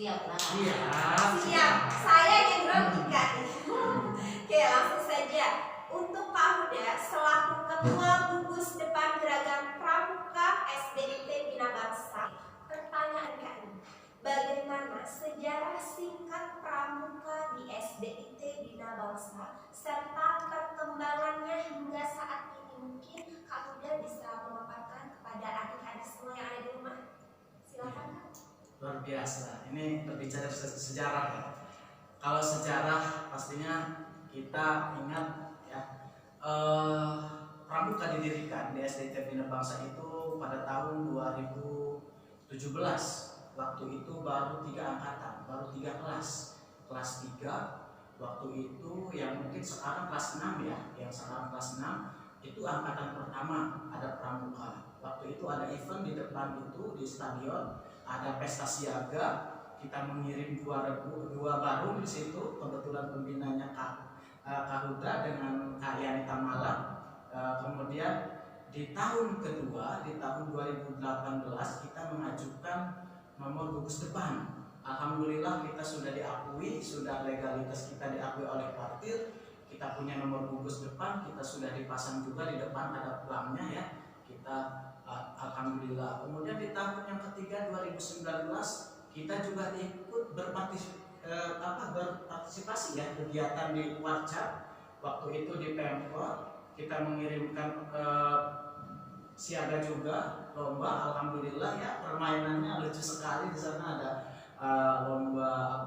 Siap lah. Siap. Saya yang grogikan. Oke, langsung saja. Untuk Pak Huda selaku Ketua Gugus Depan Gerakan Pramuka SDIT Bina Bangsa, pertanyaan kami, bagaimana sejarah singkat Pramuka di SDIT Bina Bangsa serta perkembangannya hingga saat ini? Mungkin Kak Huda bisa memaparkan kepada adik-adik semua yang ada di rumah. Silakan. Luar biasa, ini berbicara sejarah ya. Kalau sejarah pastinya kita ingat ya, Pramuka didirikan di SDIT Bina Bangsa itu pada tahun 2017. Waktu itu baru 3 angkatan, baru 3 kelas. Kelas 3 waktu itu yang mungkin sekarang kelas 6 ya, yang sekarang kelas 6 itu angkatan pertama ada Pramuka. Waktu itu ada event di depan itu di stadion, ada pesta siaga, kita mengirim dua baru di situ, kebetulan pembinanya Kak Huda dengan Kak Yanita Malang. Kemudian di tahun kedua, di tahun 2018 kita mengajukan nomor gugus depan. Alhamdulillah kita sudah diakui, sudah legalitas kita diakui oleh partir. Kita punya nomor gugus depan, kita sudah dipasang juga di depan, ada plangnya ya. Kita alhamdulillah. Kemudian di tahun yang ketiga 2019 kita juga ikut berpartisipasi ya kegiatan di Warcap. Waktu itu di Pemkot kita mengirimkan siaga juga lomba. Alhamdulillah ya, permainannya lucu sekali. Di sana ada lomba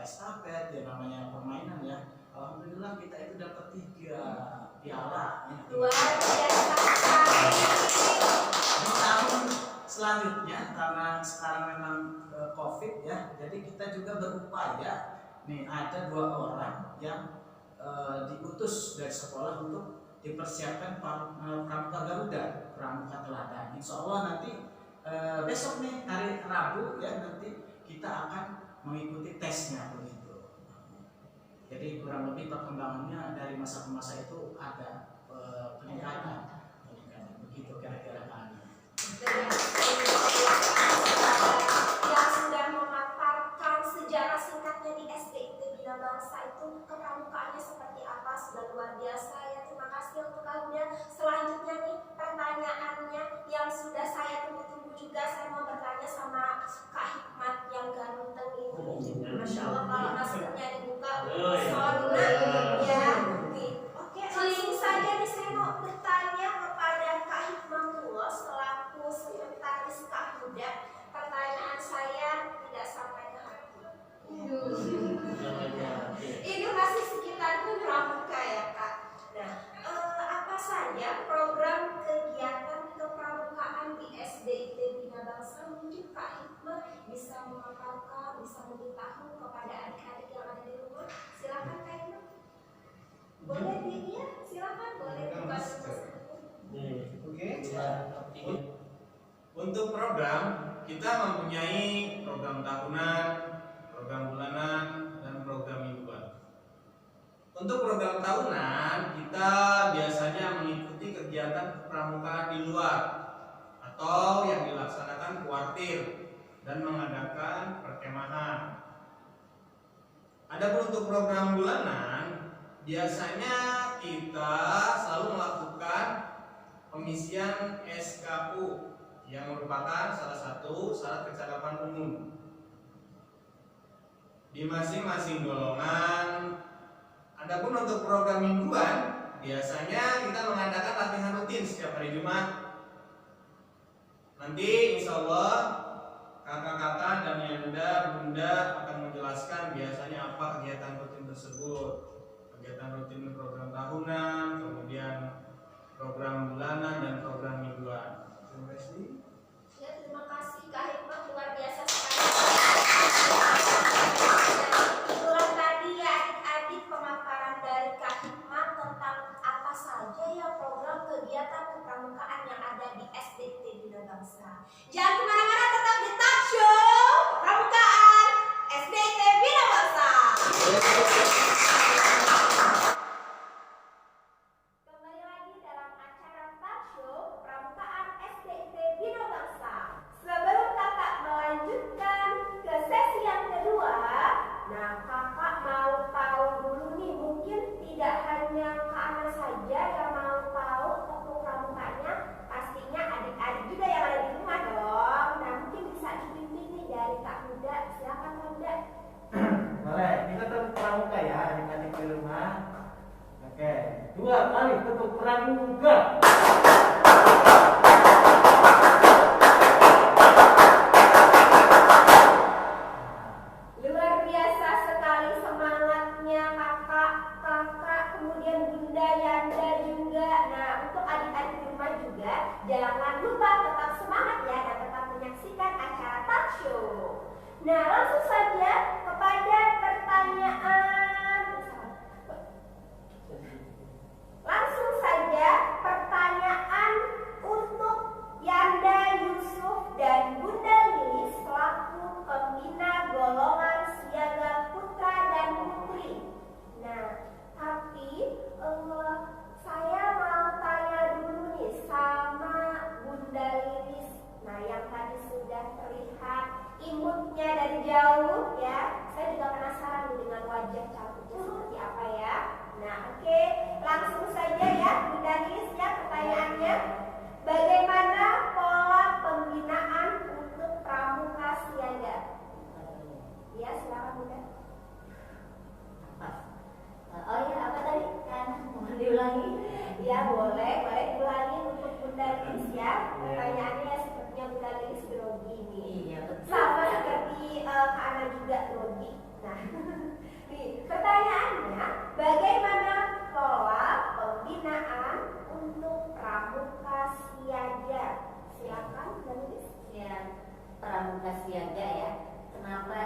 estafet ya, namanya permainan ya. Alhamdulillah kita itu dapat 3 piala ya. Luar biasa sekali. Di tahun selanjutnya karena sekarang memang COVID ya, jadi kita juga berupaya. Nih ada 2 orang yang diutus dari sekolah untuk dipersiapkan Pramuka Garuda, Pramuka Teladan. Insya Allah nanti besok nih hari Rabu ya, nanti kita akan mengikuti tesnya begitu. Jadi kurang lebih perkembangannya dari masa ke masa itu ada peningkatan begitu kira-kira kami. Yang sudah memaparkan sejarah singkatnya di SDIT Bina Bangsa itu kepramukaannya seperti apa, sudah luar biasa ya. Terima kasih untuk Kak Huda. Selanjutnya nih pertanyaannya yang sudah saya tunggu-tunggu juga, saya mau bertanya sama Kak Hikmat yang ganteng ini. Masya Allah kalau maskernya dibuka sona ya. Oke, langsung saja nih saya mau bertanya kepada Kak Hikmatullah selaku sekretaris Kak Huda. Pertanyaan saya tidak sampai ke hati. Ini masih sekitar pramuka ya Kak. Nah, apa saja program kegiatan kepramukaan di SDIT Bina Bangsa? Mungkin Kak Hikmat bisa memaparkan, bisa memberitahu kepada adik-adik yang ada di rumah. Silakan Kak Hikmat. Boleh ya, silakan boleh buka Oke. Untuk program kita mempunyai program tahunan, program bulanan, dan program mingguan. Untuk program tahunan kita biasanya mengikuti kegiatan kepramukaan di luar atau yang dilaksanakan kuartir dan mengadakan perkemahan. Adapun untuk program bulanan biasanya kita selalu melakukan pengisian SKU yang merupakan salah satu syarat kecakapan umum di masing-masing golongan. Adapun untuk program mingguan biasanya kita mengadakan latihan rutin setiap hari Jumat. Nanti insya Allah kakak-kakak dan Yanda, Bunda akan menjelaskan biasanya apa kegiatan rutin tersebut. Kegiatan rutin program tahunan, kemudian program bulanan dan program mingguan. Terima kasih. Ya, terima kasih Kak Hikmat, luar biasa sekali. Itulah tadi ya adik-adik pemaparan dari Kak Hikmat tentang apa saja ya program kegiatan kepramukaan yang ada di SDIT Bina Bangsa. Jangan kemana-mana, tetap di Talk Show Pramukaan SDIT Bina Bangsa. Kembali lagi dalam acara Talk Show Pramukaan SDIT Bina Bangsa. Sebelum kakak melanjutkan ke sesi yang pramuka. Luar biasa sekali semangatnya kakak, kemudian Bunda Yanda juga. Nah, untuk adik-adik di rumah juga, jangan lupa tetap semangat ya dan tetap menyaksikan acara talk show. Nah, langsung saja kepada pertanyaan untuk Yanda Yusuf dan Bunda Lilis selaku pembina golongan siaga putra dan putri. Nah, tapi saya mau tanya dulu nih sama Bunda Lilis. Nah, yang tadi sudah terlihat imutnya dari jauh ya. Saya juga penasaran dengan wajah cantiknya seperti apa ya. Nah, oke, langsung saja ya Bunda Lilis ya pertanyaannya. Bagaimana pola pembinaan untuk pramuka siaga? Ya, silakan Bunda. Oh ya, apa tadi? Kan mau diulangi? Ya, boleh diulangi untuk Bunda Lilis ya. Pertanyaannya sepertinya Bunda Lilis grogi ini. Iya, betul. Sama seperti Kak Ana juga grogi. Nah, nih pertanyaannya, bagaimana pola pembinaan untuk pramuka siaga? Silakan Bunda Lilis. Ya, pramuka siaga ya. Kenapa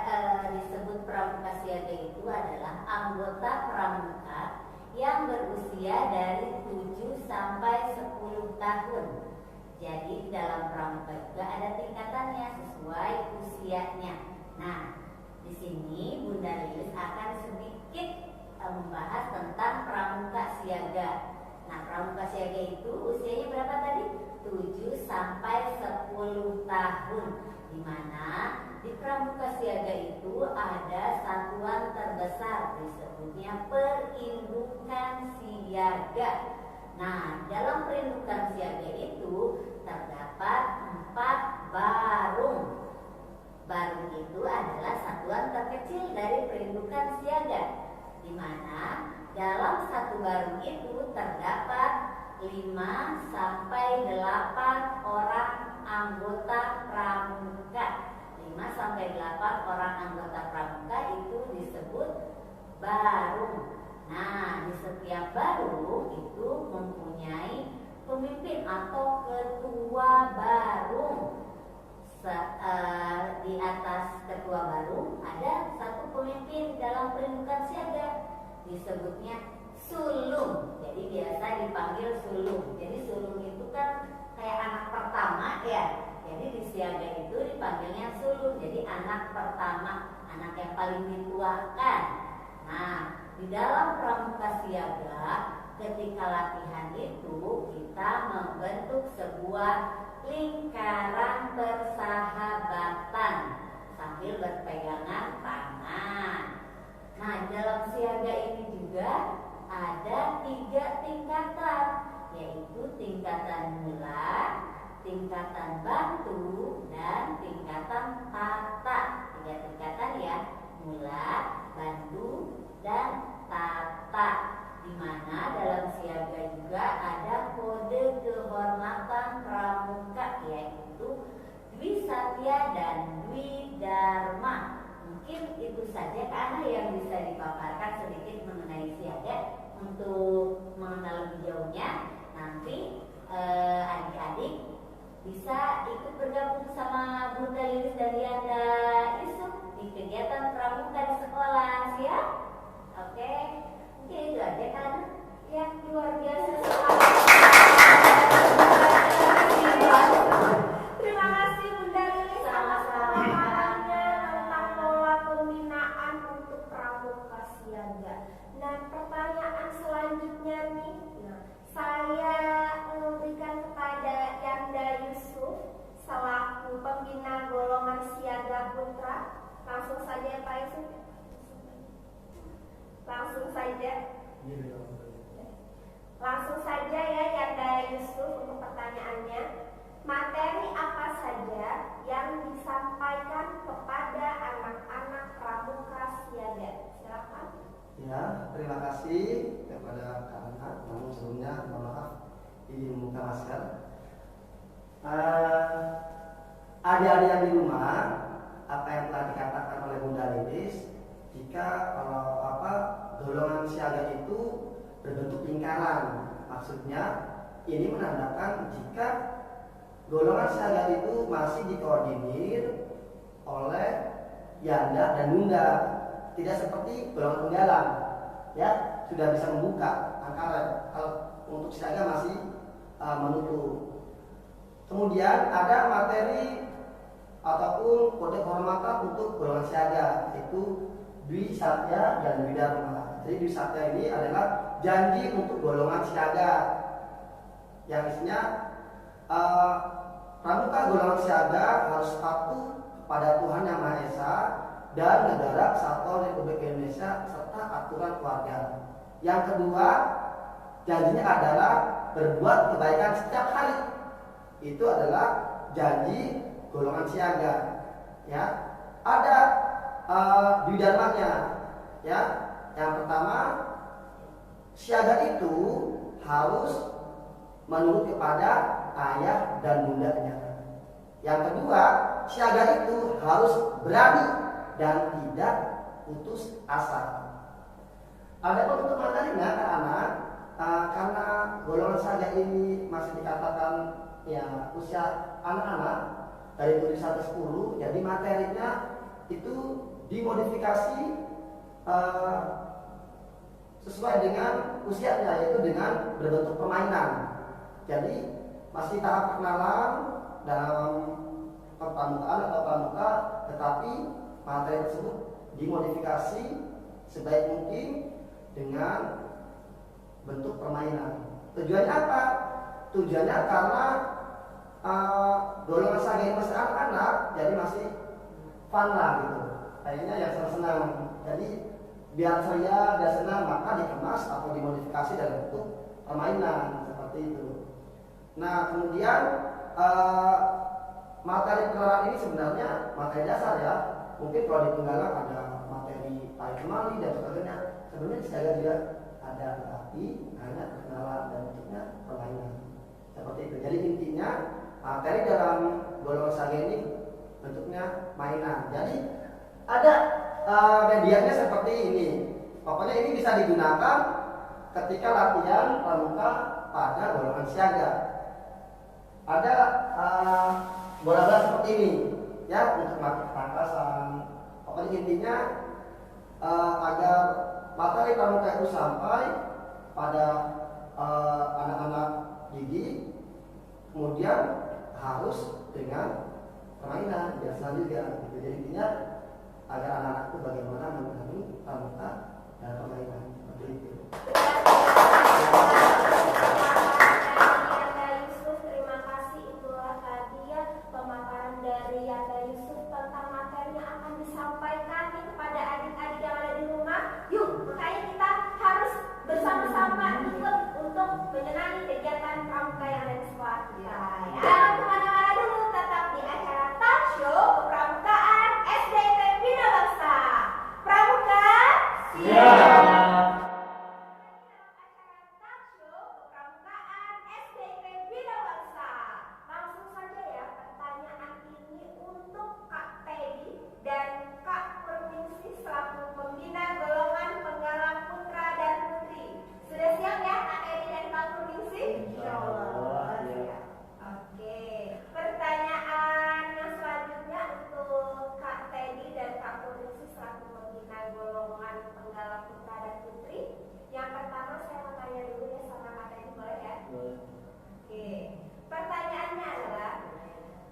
disebut pramuka siaga itu adalah anggota pramuka yang berusia dari 7 sampai 10 tahun. Jadi di dalam pramuka juga ada tingkatannya sesuai usianya. Nah, di sini Bunda Lilis akan sedikit membahas tentang pramuka siaga. Nah, pramuka siaga itu usianya berapa tadi? 7 sampai 10 tahun. Di mana di pramuka siaga itu ada satuan terbesar disebutnya perindukan siaga. Nah, dalam perindukan siaga itu terdapat 4 barung. Barung itu adalah satuan terkecil dari perindukan siaga, di mana dalam satu barung itu terdapat 5 sampai 8 orang anggota pramuka. 5 sampai 8 orang anggota pramuka itu disebut barung. Nah, di setiap barung itu mempunyai pemimpin atau ketua barung. Di atas ketua barung ada satu pemimpin dalam perindukan siaga, disebutnya sulung. Jadi biasa dipanggil sulung. Jadi sulung itu kan kayak anak pertama ya. Jadi di siaga itu dipanggilnya sulung. Jadi anak pertama, anak yang paling dituakan. Nah, di dalam pramuka siaga ketika latihan itu kita membentuk sebuah lingkaran persahabatan sambil berpegangan tangan. Nah, dalam siaga ini juga ada 3 tingkatan, yaitu tingkatan mula, tingkatan bantu, dan tingkatan tata. 3 tingkatan ya, mula, bantu, dan tata. Di mana dalam siaga juga ada kode kehormatan pramuka, yaitu Dwi Satya dan Dwi Dharma. Mungkin itu saja karena yang bisa dipaparkan sedikit mengenai siaga. Untuk mengenal lebih jauhnya, nanti adik-adik bisa ikut bergabung sama Bunda Lilis dan Yanda Yusuf di kegiatan pramuka di sekolah, siap? Oke, mungkin itu aja kan? Ya, luar biasa sekali. Terima kasih Bunda Lilis atas pemaparannya tentang pola pembinaan untuk pramuka siaga. Nah, pertanyaan selanjutnya nih, saya memberikan kepada Yanda Yusuf selaku pembina golongan siaga putra. Langsung saja Pak Yusuf. Langsung saja ya Yanda Yusuf untuk pertanyaannya. Materi apa saja yang disampaikan kepada anak-anak pramuka siaga? Silakan. Ya, terima kasih kepada Kak Ana. Namun sebelumnya mohon maaf izin membuka masker. Adik-adik yang di rumah, apa yang telah dikatakan oleh Bunda Lilis, jika golongan siaga itu berbentuk lingkaran, maksudnya ini menandakan jika golongan siaga itu masih dikoordinir oleh Yanda dan Bunda, tidak seperti golongan penggalang, ya sudah bisa membuka angka rem. Kalau untuk siaga masih menutup. Kemudian ada materi ataupun kode kehormatan untuk golongan siaga, yaitu Dwi Satya dan Dwi Dharma. Jadi Dwi Satya ini adalah janji untuk golongan siaga, yang isinya pramuka golongan siaga harus patuh kepada Tuhan Yang Maha Esa dan negara Kesatuan Republik Indonesia serta aturan keluarga. Yang kedua, janjinya adalah berbuat kebaikan setiap hari. Itu adalah janji golongan siaga. Ya, ada Dwi Dharmanya. Ya, yang pertama, siaga itu harus menurut kepada ayah dan bundanya. Yang kedua, siaga itu harus berani dan tidak putus asa. Ada untuk materinya anak-anak, karena golongan siaga ini masih dikatakan ya usia anak-anak dari 7 sampai 10, jadi materinya itu dimodifikasi sesuai dengan usianya, yaitu dengan berbentuk permainan. Jadi masih tahap perkenalan dalam perpramukaan atau pramuka, tetapi materi tersebut dimodifikasi sebaik mungkin dengan bentuk permainan. Tujuannya apa? Tujuannya karena golongan siaga ini masih anak-anak, jadi masih fun lah gitu. Kayaknya yang senang-senang. Jadi biar ceria dan senang, maka dikemas atau dimodifikasi dalam bentuk permainan seperti itu. Nah, kemudian materi pengenalan ini sebenarnya materi dasar ya. Mungkin kalau di penggalang ada materi tarik kemali dan sebagainya. Sebenarnya di siaga juga ada, tetapi hanya perkenalan dan bentuknya permainan seperti itu. Jadi intinya materi dalam golongan siaga ini bentuknya mainan. Jadi ada medianya seperti ini. Pokoknya ini bisa digunakan ketika latihan pramuka pada golongan siaga. Ada bola-bola seperti ini ya untuk melatih ketangkasan. Pokoknya intinya agar materi pramuka itu sampai pada anak-anak didik, kemudian harus dengan permainan biasa juga. Gitu. Jadi intinya agar anak-anak itu bagaimana memahami pramuka dan permainan seperti itu. Terima kasih, itulah tadi ya pemaparan dari Yanda Yusuf tentang materi yang akan disampaikan kepada adik-adik yang ada di rumah. Yuk, makanya kita harus bersama-sama ikut untuk menyenangi kegiatan pramuka yang ada di sekolah kita. Jangan kemana-mana dulu, tetap di acara Talk Show Kepramukaan SDIP Bina Bangsa. Pramuka siap.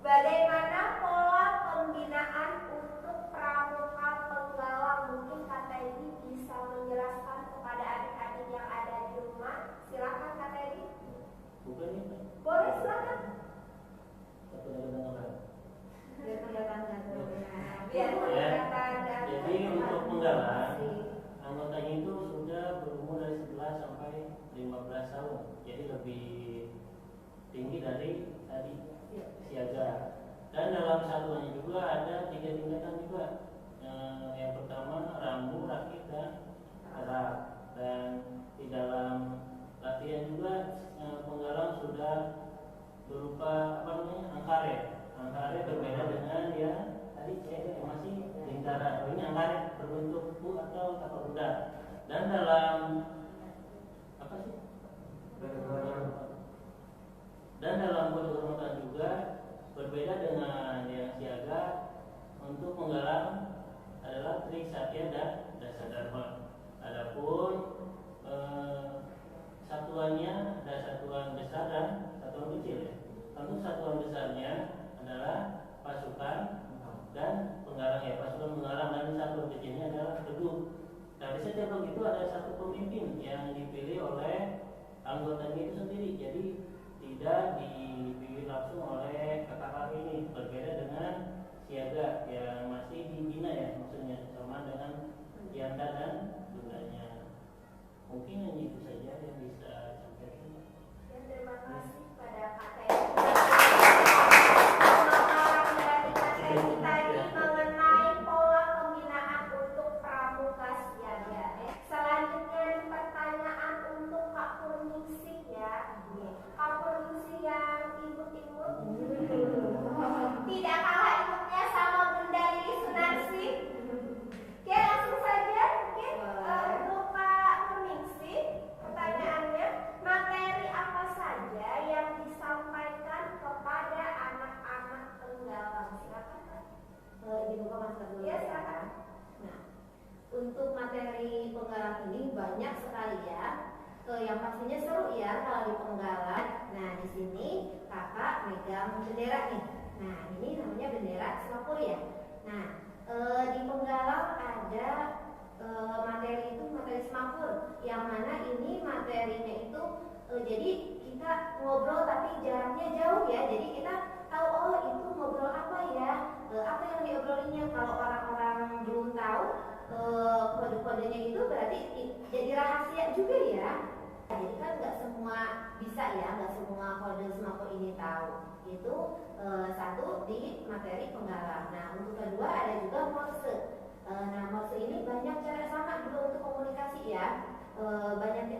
Bagaimana pola pembinaan untuk pramuka penggalang? Mungkin Kak Teddy bisa menjelaskan kepada adik-adik yang ada di rumah. Silakan Kak Teddy. Boleh, silakan. Biar kelihatan. Jadi untuk penggalang, anggotanya itu sudah berumur dari 11 sampai 15 tahun. Jadi lebih tinggi dari tadi siaga. Dan dalam satuannya juga ada 3 tingkatan juga. Yang pertama rambu, rakit, dan kerak. Dan di dalam latihan juga penggalang sudah dasar. Ini angka berbentuk U atau tapak bunda. Dan dalam apa sih? Dan dalam kode kehormatan juga berbeda dengan yang siaga. Untuk penggalang adalah trik satya dan dasa dharma. Adapun satuannya ada satuan besar dan satuan kecil ya. Tentu satuan besarnya adalah pasukan dan penggalang ya, pasukan penggalang, dan satuan kecilnya adalah gedung. Tapi setiap gedung itu ada satu pemimpin yang dipilih oleh anggotanya itu sendiri. Jadi tidak dipilih langsung oleh kakak ini, berbeda dengan siaga yang masih dibina ya, maksudnya sama dengan Yanda dan bundanya. Mungkin hanya itu saja yang bisa sampaikan. Dan terima kasih pada Kak Teddy. Pemaparan dari Kak Teddy tadi mengenai pola pembinaan untuk pramuka siaga. Selanjutnya pertanyaan untuk Kak Purningsih ya. Kak Purningsih yang imut-imut. Tidak kalah imutnya sama Bunda Lili Sunarsi. Oke, langsung saja mungkin untuk Kak Purningsih, pertanyaannya, materi apa saja yang disampaikan kepada anak-anak penggalang? Silakan Kak. Dibuka masker dulu. Ya, silakan. Nah, untuk materi penggalang ini banyak sekali ya. Yang pastinya seru ya kalau di penggalang. Nah, di sini kakak megang bendera nih. Nah, ini namanya bendera Singapura ya. Nah, di penggalang ada materi itu materi Singapura, yang mana ini materinya itu jadi kita ngobrol tapi jaraknya jauh ya. Jadi kita tahu oh itu ngobrol apa ya, apa yang diobrolinnya. Kalau orang-orang belum tahu kode-kodenya itu berarti jadi rahasia juga ya. Jadi kan nggak semua bisa ya, nggak semua kode Singapura ini tahu. Itu satu di materi penggalang. Nah, untuk kedua ada juga morse. Nah, morse ini banyak cara sama juga untuk komunikasi ya. Banyak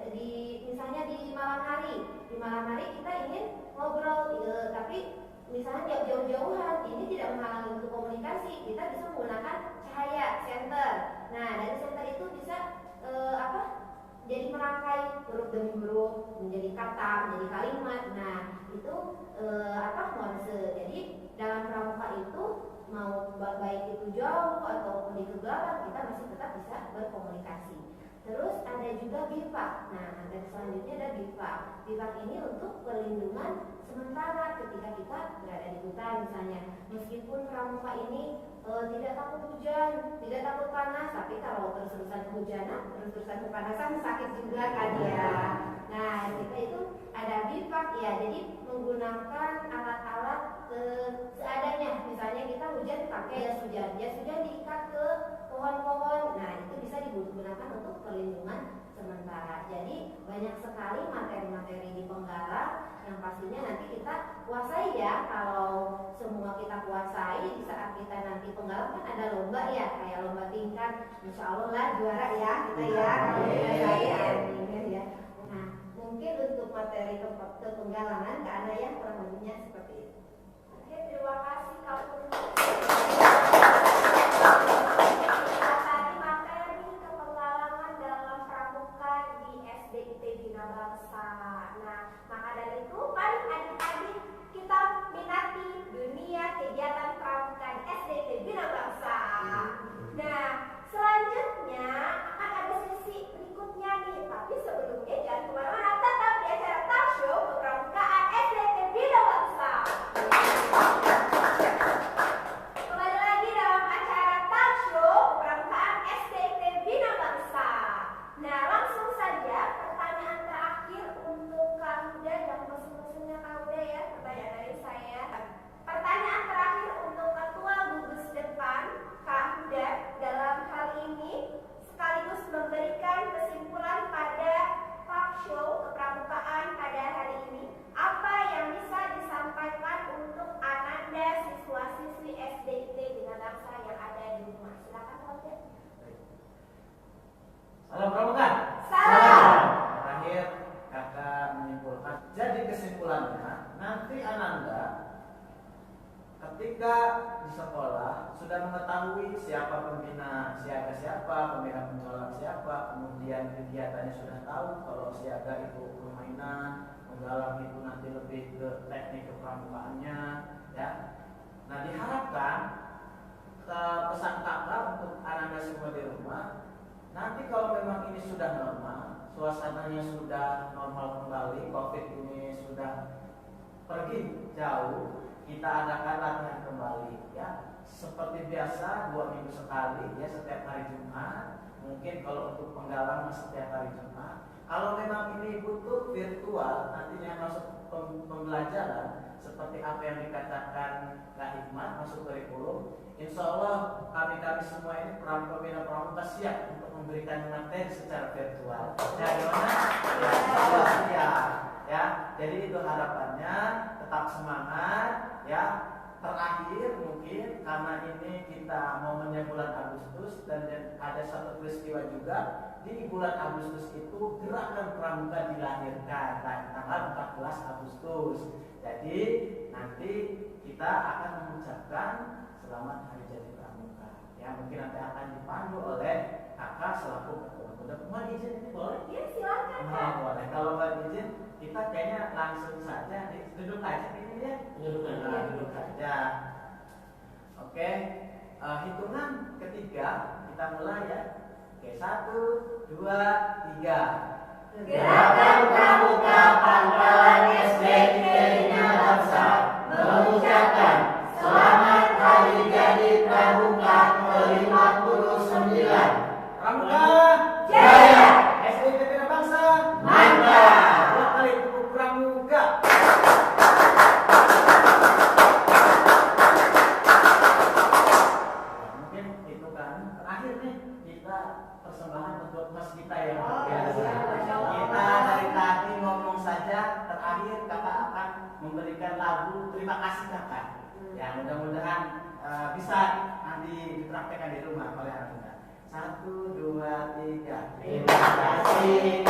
misalnya di malam hari. Di malam hari kita ingin ngobrol, tapi misalnya jauh-jauhan, ini tidak menghalangi untuk komunikasi. Kita bisa menggunakan cahaya senter. Nah, dari senter itu bisa jadi merangkai huruf demi huruf menjadi kata, menjadi kalimat. Nah, itu morse. Jadi dalam pramuka itu mau baik itu jauh ataupun di kegelapan, kita masih tetap bisa berkomunikasi. Terus ada juga bivak. Nah, materi selanjutnya ada bivak. Bivak ini untuk perlindungan sementara ketika kita berada di hutan misalnya. Meskipun pramuka ini tidak takut hujan, tidak takut panas, tapi kalau terus-terusan kehujanan, terus-terusan kepanasan sakit juga kan ya. Nah, kita itu ada bivak ya, jadi menggunakan alat-alat seadanya. Misalnya kita hujan pakai jas hujan diikat ke pohon-pohon. Nah, itu bisa digunakan untuk perlindungan sementara. Jadi banyak sekali materi-materi di penggalang yang pastinya nanti kita kuasai ya. Kalau semua kita kuasai, di saat kita nanti penggalang kan ada lomba ya, kayak lomba tingkat. Insya Allah lah juara ya kita ya. Ya. Nah, mungkin untuk materi kepenggalangan Kak Anaya kurang lebihnya seperti itu. Oke, terima kasih Kak Purningsih. Nah, maka dari itu mari adik-adik kita minati dunia kegiatan pramuka di SDT Bina Bangsa. Nah, selanjutnya akan ada sesi berikutnya nih, tapi sebelumnya jangan kemana-mana, tetap di acara talk show kepramukaan SDT Bina Bangsa. pembina siaga siapa, pembina penggalang siapa, kemudian kegiatannya sudah tahu. Kalau siaga itu permainan, penggalang itu nanti lebih ke teknik kepramukaannya, ya. Nah, diharapkan pesan kakak untuk anak-anak semua di rumah, nanti kalau memang ini sudah normal, suasananya sudah normal kembali, COVID ini sudah pergi jauh, kita adakan latihan kembali, ya. Seperti biasa 2 minggu sekali, ya, setiap hari Jumat. Mungkin kalau untuk penggalang setiap hari Jumat. Kalau memang ini butuh virtual, nantinya masuk pembelajaran seperti apa yang dikatakan Kak Hikmat, masuk kurikulum. Insya Allah kami semua ini pembina pramuka siap untuk memberikan materi secara virtual. Ya, gimana? Ya, insya Allah siap. Ya, jadi itu harapannya, tetap semangat, ya. Terakhir mungkin karena ini kita momennya bulan Agustus dan ada satu peristiwa juga di bulan Agustus itu gerakan pramuka dilahirkan tanggal 14 Agustus. Jadi nanti kita akan mengucapkan selamat Hari Jadi Pramuka. Ya, mungkin nanti akan dipandu oleh kakak selaku ketua. Mohon izin ini boleh? Ya, silakan Kak. Nah, boleh. Kalau mohon izin kita kayaknya langsung saja duduk aja ini ya. Duduk aja. Oke, hitungan ketiga kita mulai ya. Oke, 1, 2, 3. Gerakan Pramuka Pangkalan SD Telinga Bangsa mengucapkan selamat Hari Jadi Pramuka ke-59. Pramuka Jaya! SD Telinga Bangsa Mantap! buat kali itu pramuka. Mungkin itu kan terakhir nih kita persembahan untuk mas kita yang luar biasa. Kita dari tadi ngomong saja, terakhir kakak akan memberikan lagu terima kasih kakak. Ya, mudah-mudahan bisa nanti dipraktekkan di rumah oleh anak-anak. 1, 2, 3. Terima kasih.